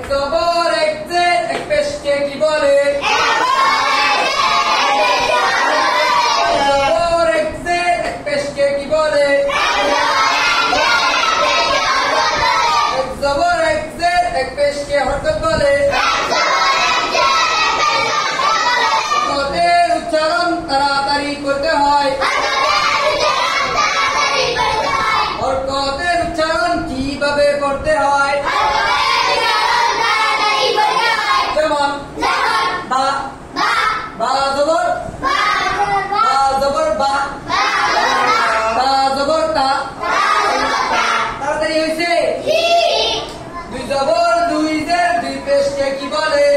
জবর এক জের এক পেশকে কি বলে? জবর এক জের এক পেশকে কি বলে? জবর এক জের এক পেশকে হরকত বলে। হরকতের উচ্চারণ তাড়াতাড়ি করতে হয়। হরকতের উচ্চারণ কিভাবে করতে হয়? যেমন বা, বা জবর, বা জবর বা, তা জবর তা। তাড়াতাড়ি হয়েছে। দুই জবর দুই জের দুই পেশকে কি বলে?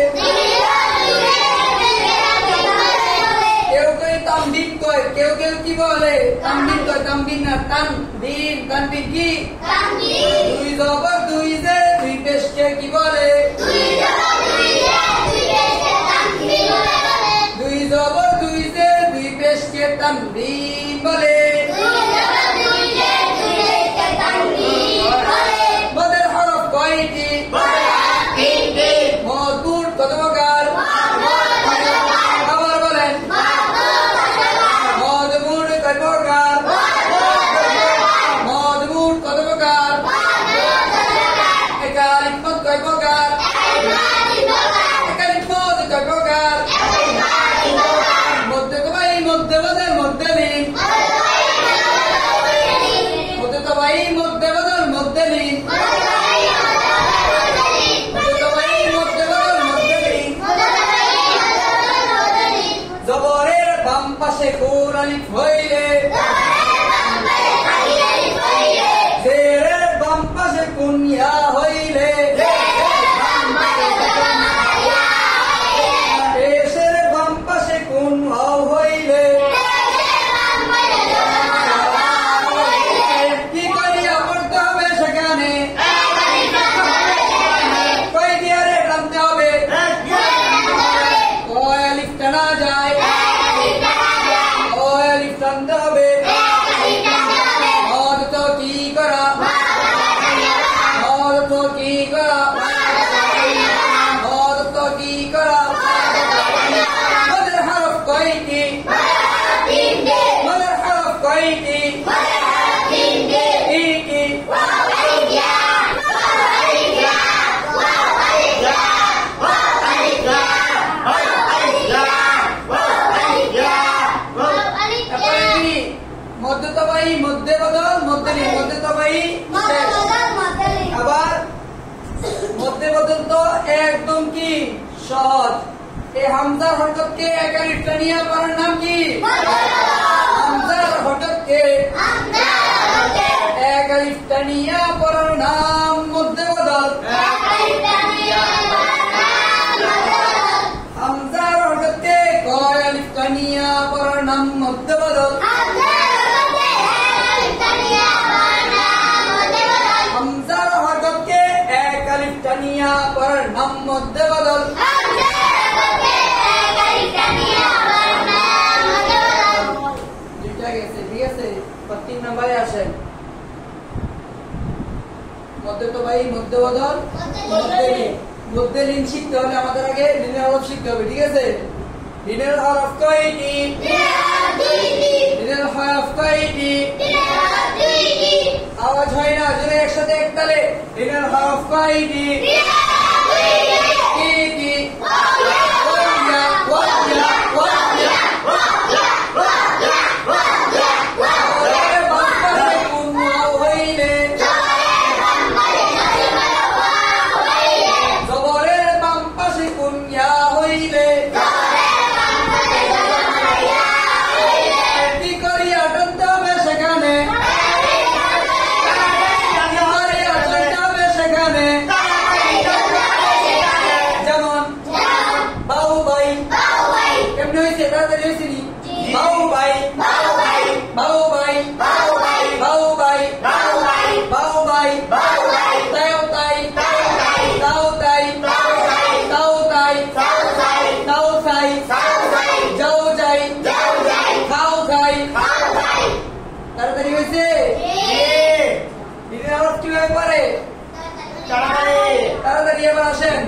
কেউ কেউ তানবিন কয়, কেউ কেউ কি বলে? তানবিন কয়, তানবিন না তানবিন। তানবিন কি? দুই জবর দুই জের দুই পেশকে কি বলে? দুই জবর দুই জের দুই পেশকে তানবিন বলে। মদের হরফ কয়টি? মধুর কত প্রকার? আবার বলেন। মধুর কত প্রকার? মধুর কত প্রকার? একালিক মদ কয় প্রকার? একালিক মদ কয় প্রকার? মধ্যে তো ভাই মধ্যে বদল মধ্যে লিন। মধ্যে তো ভাই মধ্যে বদল মধ্যে লিন। মধ্যে তো ভাই মধ্যে বদল মধ্যে লিন। জবরের বাম পাশে কোন আলিফ হইলে? জেরের বাম পাশে কোন ইয়া হইলে? পেশের বাম পাশে কোন ওয়াও হইলে? কি করিয়া পড়তে হবে সেখানে? কয় দিয়ে রে টানতে হবে? কয় আলিফ টানা যায়? কয় আলিফ টানতে হবে? মদ তো কি করা? মদ তো কি করা? মদ তো কি করা? মদের হরফ কয়টি? মদের হরফ কয়টি? কি কি? তারপরে কি? মধ্যে তো ভাই মধ্যে বদল মধ্যে লিন। মধ্যে তো ভাই শেষ। আবার মধ্যে বদল তো একদম কি সহজ। এই হামজার হরকতকে এক আলিফ টানিয়া পড়ার নাম কি? হামজার হরকতকে এক আলিফ টানিয়া পড়ার নাম মধ্যে বদল। হামজার হরকতকে কয় আলিফ টানিয়া পড়ার নাম মধ্যে বদল। হামজার হরকতকে এক আলিফ টানিয়া পড়ার নাম মধ্যে বদল। দুইটা গেছে, ঠিক আছে। 3 নম্বরে আসেন। মধ্যে তো ভাই মধ্যে বদল মধ্যে লিন। মধ্যে লিন শিখতে হলে আমাদের আগে লিনের হরফ শিখতে হবে, ঠিক আছে। লিনের হরফ কয়টি? লিনের হরফ কয়টি? আওয়াজ হয় না, জোরে একসাথে এক তালে। লিনের হরফ কয়টি? কি কি? ওয়াইয়া ওয়াইয়া ওয়াইয়া জবরের বাম পাশে কোন ওয়াও হইলে? জবরের বাম পাশে কোন ইয়া হইলে? কি করিয়া টানতে হবে সেখানে? কি করিয়া টানতে হবে সেখানে? যেমন বাউ ভাই। কেমনে হয়েছে? তাড়াতাড়ি হয়েছে নি? বাউ ভাই, বাউ ভাই, বাউ ভাই, বাউ ভাই, বাউ ভাই, বাউ ভাই, তাও তাই, তাও তাই, তাও তাই, তাও তাই, যাও যাই, খাও খাই। তাড়াতাড়ি হয়েছে? দিনের হরফ কিভাবে পড়ে? তাড়াতাড়ি এবার আসেন।